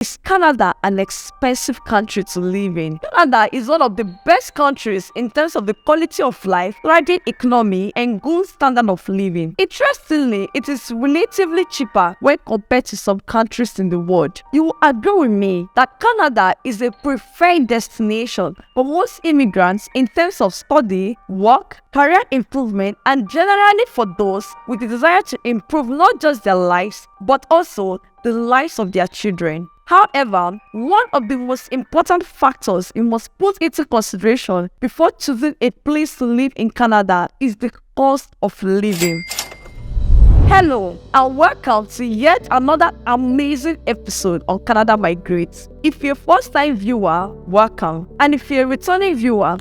Is Canada an expensive country to live in? Canada is one of the best countries in terms of the quality of life, thriving economy, and good standard of living. Interestingly, it is relatively cheaper when compared to some countries in the world. You will agree with me that Canada is a preferred destination for most immigrants in terms of study, work, career improvement, and generally for those with the desire to improve not just their lives, but also the lives of their children. However, one of the most important factors you must put into consideration before choosing a place to live in Canada is the cost of living. Hello and welcome to yet another amazing episode on Canada Migrates. If you're a first-time viewer, welcome. And if you're a returning viewer,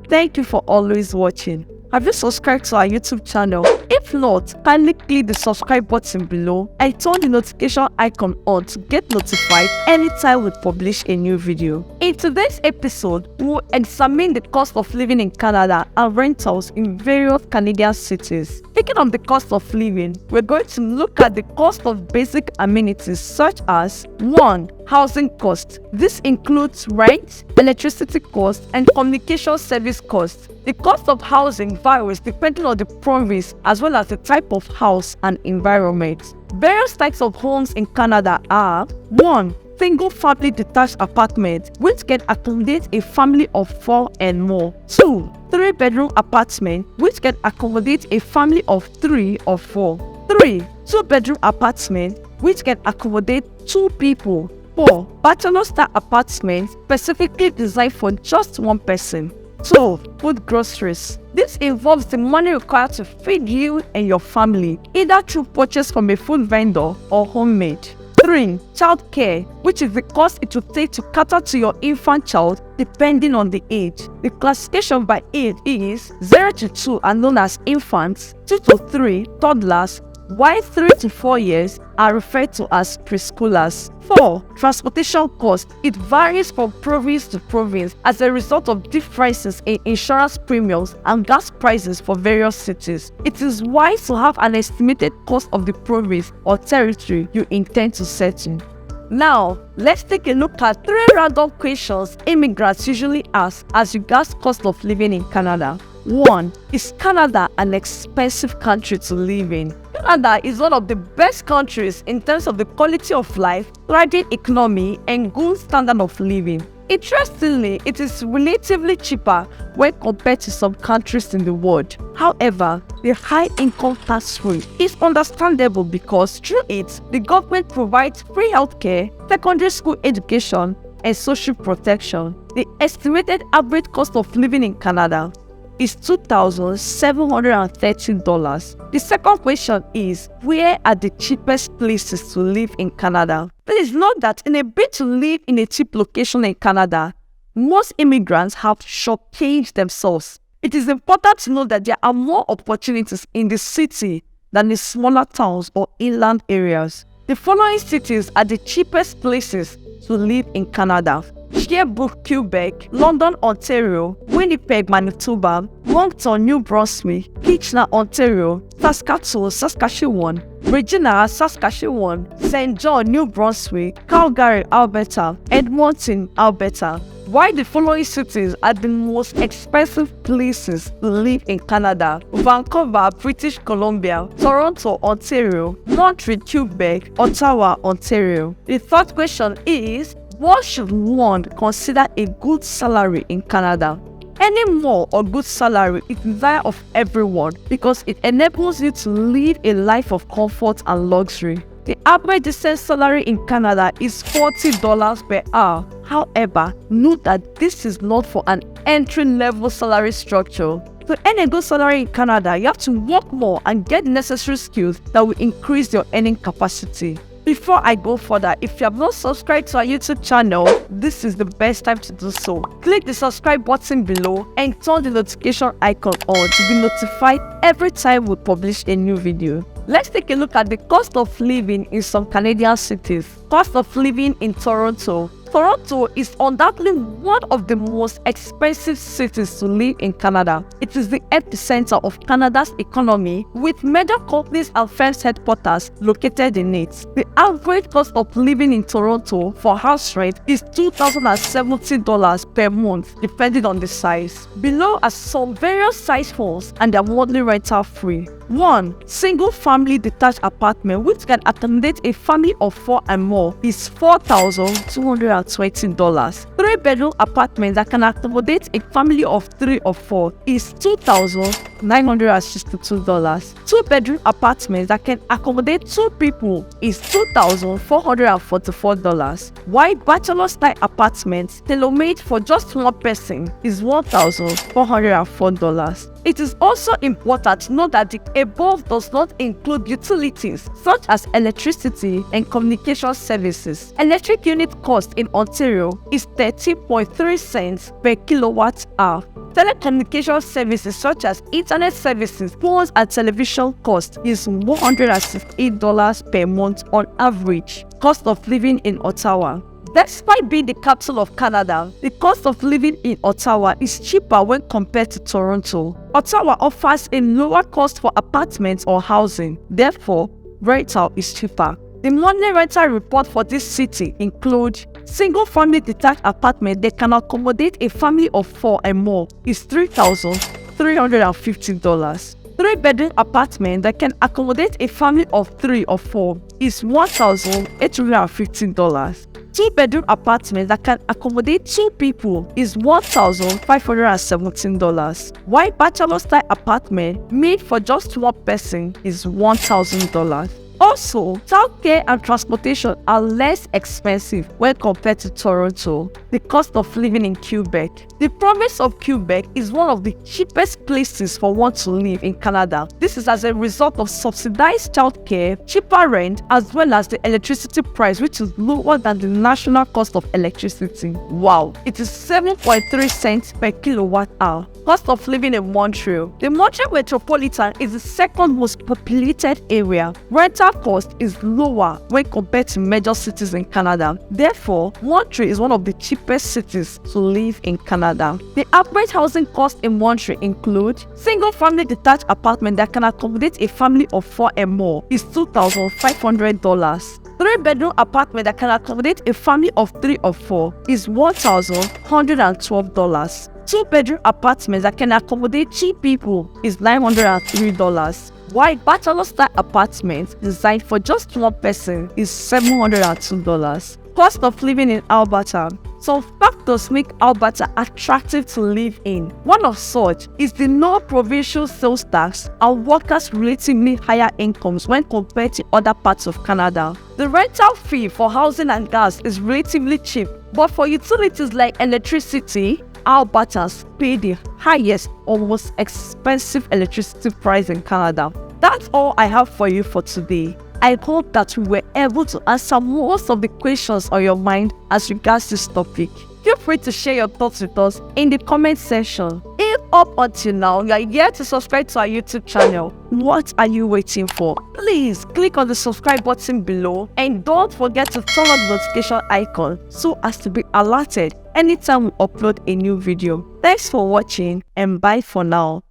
thank you for always watching. Have you subscribed to our YouTube channel? If not, kindly click the subscribe button below and turn the notification icon on to get notified anytime we publish a new video. In today's episode, we'll examine the cost of living in Canada and rentals in various Canadian cities. Speaking of the cost of living, we're going to look at the cost of basic amenities such as 1. Housing cost. This includes rent, electricity cost, and communication service cost. The cost of housing varies depending on the province as well as the type of house and environment. Various types of homes in Canada are 1. Single-family detached apartment, which can accommodate a family of 4 and more. 2. 3-bedroom apartment, which can accommodate a family of 3 or 4. 3. 2-bedroom apartment, which can accommodate 2 people. 4. Bachelor style apartment, specifically designed for just 1 person. 2. Food groceries. This involves the money required to feed you and your family, either through purchase from a food vendor or homemade. 3. Child care, which is the cost it will take to cater to your infant child depending on the age. The classification by age is 0 to 2 are known as infants, 2 to 3 toddlers, while 3 to 4 years are referred to as preschoolers. 4. Transportation cost. It varies from province to province as a result of differences in insurance premiums and gas prices for various cities. It is wise to have an estimated cost of the province or territory you intend to settle. Now, let's take a look at 3 random questions immigrants usually ask as regards cost of living in Canada. 1. Is Canada an expensive country to live in? Canada is one of the best countries in terms of the quality of life, thriving economy, and good standard of living. Interestingly, it is relatively cheaper when compared to some countries in the world. However, the high income tax rate is understandable because through it, the government provides free healthcare, secondary school education, and social protection. The estimated average cost of living in Canada is $2,730. The second question is, where are the cheapest places to live in Canada? Please note that in a bid to live in a cheap location in Canada, most immigrants have shortchanged themselves. It is important to know that there are more opportunities in the city than in smaller towns or inland areas. The following cities are the cheapest places to live in Canada: Sherbrooke, Quebec; London, Ontario; Winnipeg, Manitoba; Moncton, New Brunswick; Kitchener, Ontario; Saskatoon, Saskatchewan; Regina, Saskatchewan; St. John, New Brunswick; Calgary, Alberta; Edmonton, Alberta. Why the following cities are the most expensive places to live in Canada: Vancouver, British Columbia; Toronto, Ontario; Montreal, Quebec; Ottawa, Ontario. The third question is, what should one consider a good salary in Canada? Any more or good salary is the desire of everyone because it enables you to live a life of comfort and luxury. The average decent salary in Canada is $40 per hour. However, note that this is not for an entry-level salary structure. To earn a good salary in Canada, you have to work more and get necessary skills that will increase your earning capacity. Before I go further, if you have not subscribed to our YouTube channel, this is the best time to do so. Click the subscribe button below and turn the notification icon on to be notified every time we publish a new video. Let's take a look at the cost of living in some Canadian cities. Cost of living in Toronto. Toronto is undoubtedly one of the most expensive cities to live in Canada. It is the epicenter of Canada's economy, with major companies and firms headquarters located in it. The average cost of living in Toronto for house rent is $2,070 per month, depending on the size. Below are some various size homes and their monthly rental free. 1. Single-family detached apartment which can accommodate a family of 4 and more is $4,220. 3-bedroom apartment that can accommodate a family of 3 or 4 is $2,962. 2-bedroom apartment that can accommodate 2 people is $2,444. While bachelor-style apartments tailor-made for just 1 person is $1,404. It is also important to note that the above does not include utilities such as electricity and communication services. Electric unit cost in Ontario is 13.3 cents per kilowatt hour. Telecommunication services such as internet services, phones and television cost is $168 per month on average. Cost of living in Ottawa. Despite being the capital of Canada, the cost of living in Ottawa is cheaper when compared to Toronto. Ottawa offers a lower cost for apartments or housing, therefore, rental is cheaper. The monthly rental report for this city include single-family detached apartment that can accommodate a family of 4 and more is $3,350. 3-bedroom apartment that can accommodate a family of 3 or 4 is $1,815. 2-bedroom apartment that can accommodate 2 people is $1,517. While bachelor-style apartment made for just 1 person is $1,000. Also, childcare and transportation are less expensive when compared to Toronto. The cost of living in Quebec. The province of Quebec is one of the cheapest places for one to live in Canada. This is as a result of subsidized childcare, cheaper rent, as well as the electricity price, which is lower than the national cost of electricity. Wow! It is 7.3 cents per kilowatt hour. Cost of living in Montreal. The Montreal metropolitan is the second most populated area. Rental cost is lower when compared to major cities in Canada. Therefore, Montreal is one of the cheapest cities to live in Canada. The average housing cost in Montreal include single-family detached apartment that can accommodate a family of 4 and more is $2,500. 3-bedroom apartment that can accommodate a family of 3 or 4 is $1,112. 2-bedroom apartments that can accommodate 2 people is $903. While bachelor-style apartments designed for just 1 person is $702. Cost of living in Alberta. Some factors make Alberta attractive to live in. One of such is the non-provincial sales tax and workers' relatively higher incomes when compared to other parts of Canada. The rental fee for housing and gas is relatively cheap, but for utilities like electricity, Albertans pay the highest or most expensive electricity price in Canada. That's all I have for you for today. I hope that we were able to answer most of the questions on your mind as regards this topic. Feel free to share your thoughts with us in the comment section. If up until now you are yet to subscribe to our YouTube channel, what are you waiting for? Please click on the subscribe button below and don't forget to turn on the notification icon so as to be alerted anytime we upload a new video. Thanks for watching and bye for now.